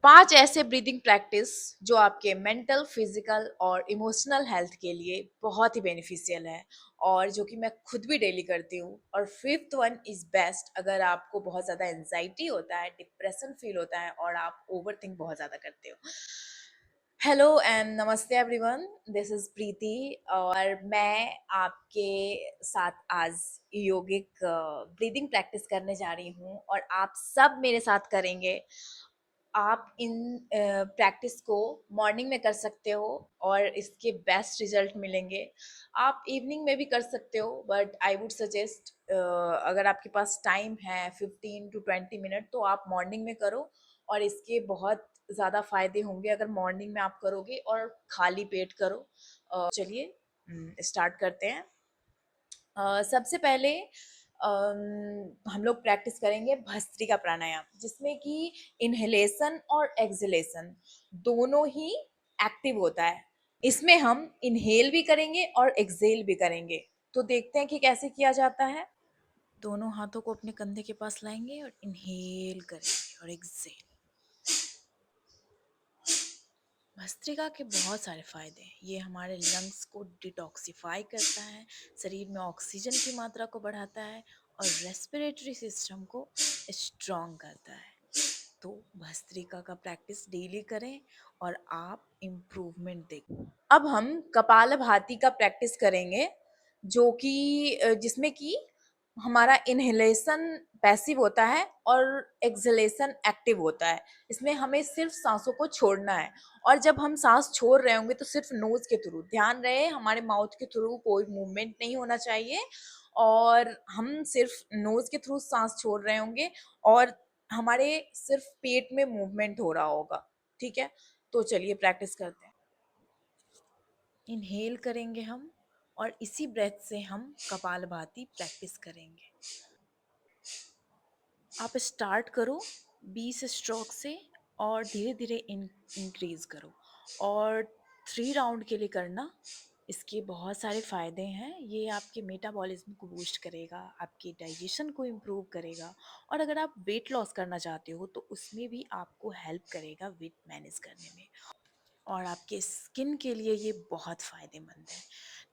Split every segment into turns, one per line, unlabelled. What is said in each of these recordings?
5 ऐसे breathing practice जो आपके मेंटल, फिजिकल और इमोशनल हेल्थ के लिए बहुत ही बेनिफिशियल है और जो कि मैं खुद भी डेली करती हूँ। और फिफ्थ वन इज बेस्ट अगर आपको बहुत ज़्यादा एंजाइटी होता है, डिप्रेशन फील होता है और आप ओवरथिंक बहुत ज़्यादा करते हो। हेलो एंड नमस्ते एवरीवन, दिस इज प्रीति और मैं आपके साथ आज योगिक ब्रीदिंग प्रैक्टिस करने जा रही हूँ और आप सब मेरे साथ करेंगे। आप इन प्रैक्टिस को मॉर्निंग में कर सकते हो और इसके बेस्ट रिजल्ट मिलेंगे। आप इवनिंग में भी कर सकते हो बट आई वुड सजेस्ट अगर आपके पास टाइम है 15 to 20 मिनट तो आप मॉर्निंग में करो और इसके बहुत ज़्यादा फायदे होंगे अगर मॉर्निंग में आप करोगे और खाली पेट करो। चलिए स्टार्ट करते हैं। सबसे पहले हम लोग प्रैक्टिस करेंगे भस्त्रिका प्राणायाम, जिसमें कि इनहेलेशन और एक्सहेलेशन दोनों ही एक्टिव होता है। इसमें हम इनहेल भी करेंगे और एक्सहेल भी करेंगे। तो देखते हैं कि कैसे किया जाता है। दोनों हाथों को अपने कंधे के पास लाएंगे और इनहेल करेंगे और एक्सहेल। भस्त्रिका के बहुत सारे फायदे हैं। ये हमारे लंग्स को डिटॉक्सिफाई करता है, शरीर में ऑक्सीजन की मात्रा को बढ़ाता है और रेस्पिरेटरी सिस्टम को स्ट्रॉन्ग करता है। तो भस्त्रिका का प्रैक्टिस डेली करें और आप इम्प्रूवमेंट देखें। अब हम कपालभाति का प्रैक्टिस करेंगे, जो कि जिसमें कि हमारा इनहेलेशन पैसिव होता है और एक्सहेलेशन एक्टिव होता है। इसमें हमें सिर्फ सांसों को छोड़ना है और जब हम सांस छोड़ रहे होंगे तो सिर्फ नोज के थ्रू, ध्यान रहे हमारे माउथ के थ्रू कोई मूवमेंट नहीं होना चाहिए और हम सिर्फ नोज के थ्रू सांस छोड़ रहे होंगे और हमारे सिर्फ पेट में मूवमेंट हो रहा होगा। ठीक है, तो चलिए प्रैक्टिस करते हैं। इनहेल करेंगे हम और इसी ब्रेथ से हम कपालभाति प्रैक्टिस करेंगे। आप स्टार्ट करो 20 स्ट्रोक से और धीरे धीरे इंक्रीज करो और 3 राउंड के लिए करना। इसके बहुत सारे फ़ायदे हैं। ये आपके मेटाबॉलिज्म को बूस्ट करेगा, आपके डाइजेशन को इम्प्रूव करेगा और अगर आप वेट लॉस करना चाहते हो तो उसमें भी आपको हेल्प करेगा वेट मैनेज करने में और आपके स्किन के लिए ये बहुत फ़ायदेमंद है।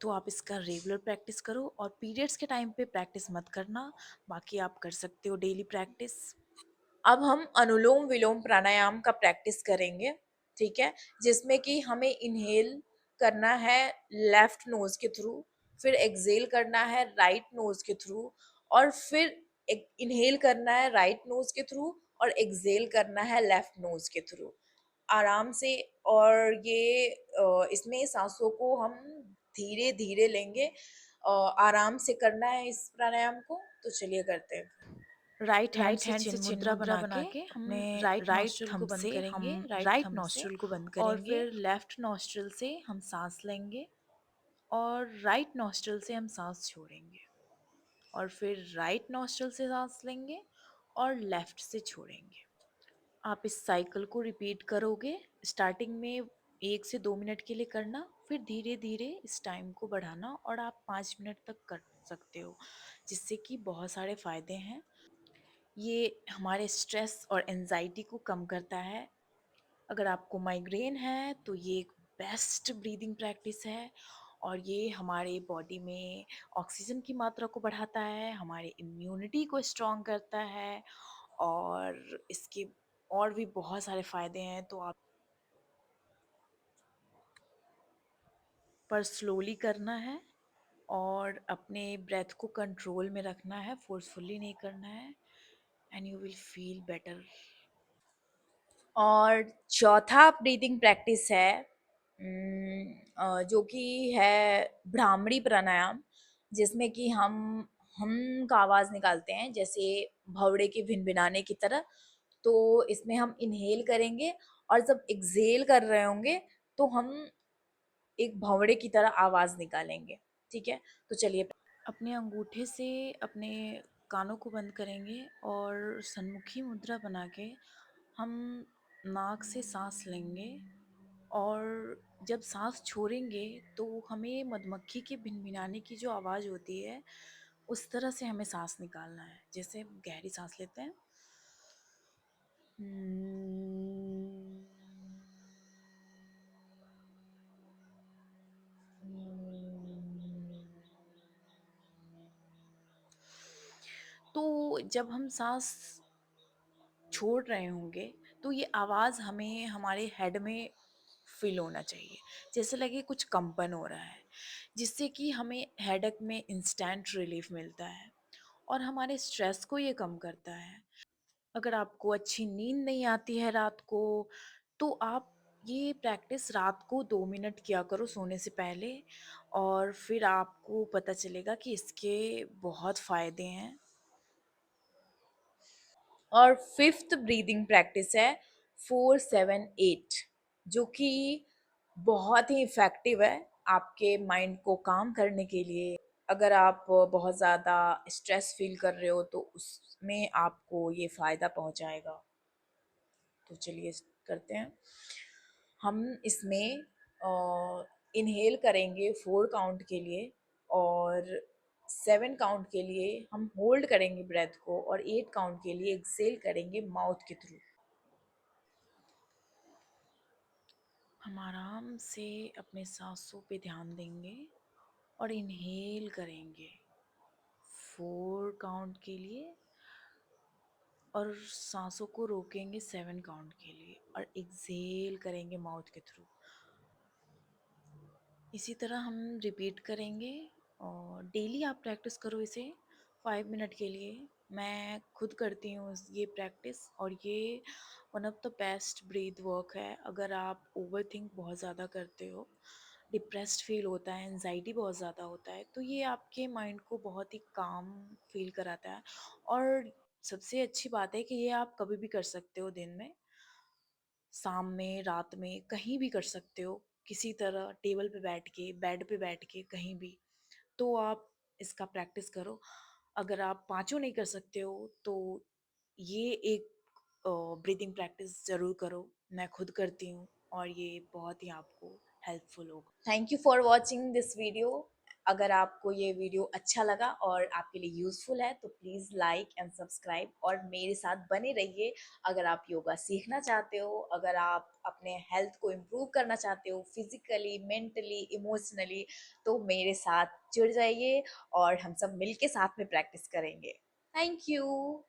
तो आप इसका रेगुलर प्रैक्टिस करो और पीरियड्स के टाइम पे प्रैक्टिस मत करना, बाकी आप कर सकते हो डेली प्रैक्टिस। अब हम अनुलोम विलोम प्राणायाम का प्रैक्टिस करेंगे, ठीक है, जिसमें कि हमें इनहेल करना है लेफ्ट नोज के थ्रू, फिर एक्सहेल करना है राइट नोज के थ्रू और फिर इनहेल करना है राइट नोज के थ्रू और एक्सहेल करना है लेफ्ट नोज के थ्रू आराम से। और ये इसमें सांसों को हम धीरे धीरे लेंगे, आराम से करना है इस प्राणायाम को। तो चलिए करते हैं। राइट हैंड से चिन्ह मुद्रा बना के हम
अपने
राइट
राइट
नॉस्ट्रिल को
थंब
बंद
से हम
करेंगे,
राइट
राइट
थंब से
नॉस्ट्रिल को बंद
और
करेंगे
फिर
लेफ्ट नॉस्ट्रिल से हम सांस लेंगे और राइट नॉस्ट्रिल से हम सांस छोड़ेंगे और फिर राइट नॉस्ट्रिल से सांस लेंगे और लेफ्ट से छोड़ेंगे। आप इस साइकिल को रिपीट करोगे। स्टार्टिंग में 1 से 2 मिनट के लिए करना, फिर धीरे धीरे इस टाइम को बढ़ाना और आप 5 मिनट तक कर सकते हो, जिससे कि बहुत सारे फायदे हैं। ये हमारे स्ट्रेस और एंजाइटी को कम करता है। अगर आपको माइग्रेन है तो ये एक बेस्ट ब्रीदिंग प्रैक्टिस है और ये हमारे बॉडी में ऑक्सीजन की मात्रा को बढ़ाता है, हमारे इम्यूनिटी को स्ट्रॉन्ग करता है और इसके और भी बहुत सारे फायदे हैं। तो आप पर स्लोली करना है और अपने ब्रेथ को कंट्रोल में रखना है, फोर्सफुली नहीं करना है and you will feel better. और चौथा ब्रीदिंग प्रैक्टिस है जो कि है भ्रामरी प्राणायाम, जिसमें कि हम का आवाज़ निकालते हैं जैसे भवड़े के भिनभिनाने की तरह। तो इसमें हम इनहेल करेंगे और जब एक्सहेल कर रहे होंगे तो हम एक भंवड़े की तरह आवाज़ निकालेंगे। ठीक है, तो चलिए अपने अंगूठे से अपने कानों को बंद करेंगे और सन्मुखी मुद्रा बना के हम नाक से सांस लेंगे और जब सांस छोड़ेंगे तो हमें मधुमक्खी के भिनभिनाने की जो आवाज़ होती है उस तरह से हमें सांस निकालना है। जैसे गहरी सांस लेते हैं जब हम साँस छोड़ रहे होंगे, तो ये आवाज़ हमें हमारे हेड में फ़ील होना चाहिए। जैसे लगे कुछ कंपन हो रहा है, जिससे कि हमें हेडेक में इंस्टेंट रिलीफ़ मिलता है और हमारे स्ट्रेस को ये कम करता है। अगर आपको अच्छी नींद नहीं आती है रात को, तो आप ये प्रैक्टिस रात को 2 मिनट किया करो सोने से पहले और फिर आपको पता चलेगा कि इसके बहुत फ़ायदे हैं। और फिफ्थ ब्रीदिंग प्रैक्टिस है 4-7-8, जो कि बहुत ही इफ़ेक्टिव है आपके माइंड को काम करने के लिए। अगर आप बहुत ज़्यादा स्ट्रेस फ़ील कर रहे हो तो उसमें आपको ये फ़ायदा पहुँचाएगा। तो चलिए करते हैं। हम इसमें इनहेल करेंगे 4 काउंट के लिए और 7 काउंट के लिए हम होल्ड करेंगे ब्रेथ को और 8 काउंट के लिए एक्सेल करेंगे माउथ के थ्रू। हम आराम से अपने सांसों पे ध्यान देंगे और इनहेल करेंगे 4 काउंट के लिए और सांसों को रोकेंगे 7 काउंट के लिए और एक्सेल करेंगे माउथ के थ्रू। इसी तरह हम रिपीट करेंगे और डेली आप प्रैक्टिस करो इसे 5 मिनट के लिए। मैं खुद करती हूँ ये प्रैक्टिस और ये one of the best breath work है। अगर आप ओवर थिंक बहुत ज़्यादा करते हो, डिप्रेस्ड फील होता है, एनजाइटी बहुत ज़्यादा होता है, तो ये आपके माइंड को बहुत ही काम फील कराता है। और सबसे अच्छी बात है कि ये आप कभी भी कर सकते हो, दिन में, शाम में, रात में, कहीं भी कर सकते हो, किसी तरह टेबल पे बैठ के, बेड पे बैठ के, कहीं भी। तो आप इसका प्रैक्टिस करो। अगर आप पाँचों नहीं कर सकते हो तो ये एक ब्रीथिंग प्रैक्टिस ज़रूर करो। मैं खुद करती हूँ और ये बहुत ही आपको हेल्पफुल होगा। Thank you for watching this video. अगर आपको ये वीडियो अच्छा लगा और आपके लिए यूज़फुल है तो प्लीज़ लाइक एंड सब्सक्राइब और मेरे साथ बने रहिए। अगर आप योगा सीखना चाहते हो, अगर आप अपने हेल्थ को इम्प्रूव करना चाहते हो फिज़िकली, मेंटली, इमोशनली, तो मेरे साथ जुड़ जाइए और हम सब मिल के साथ में प्रैक्टिस करेंगे। Thank you.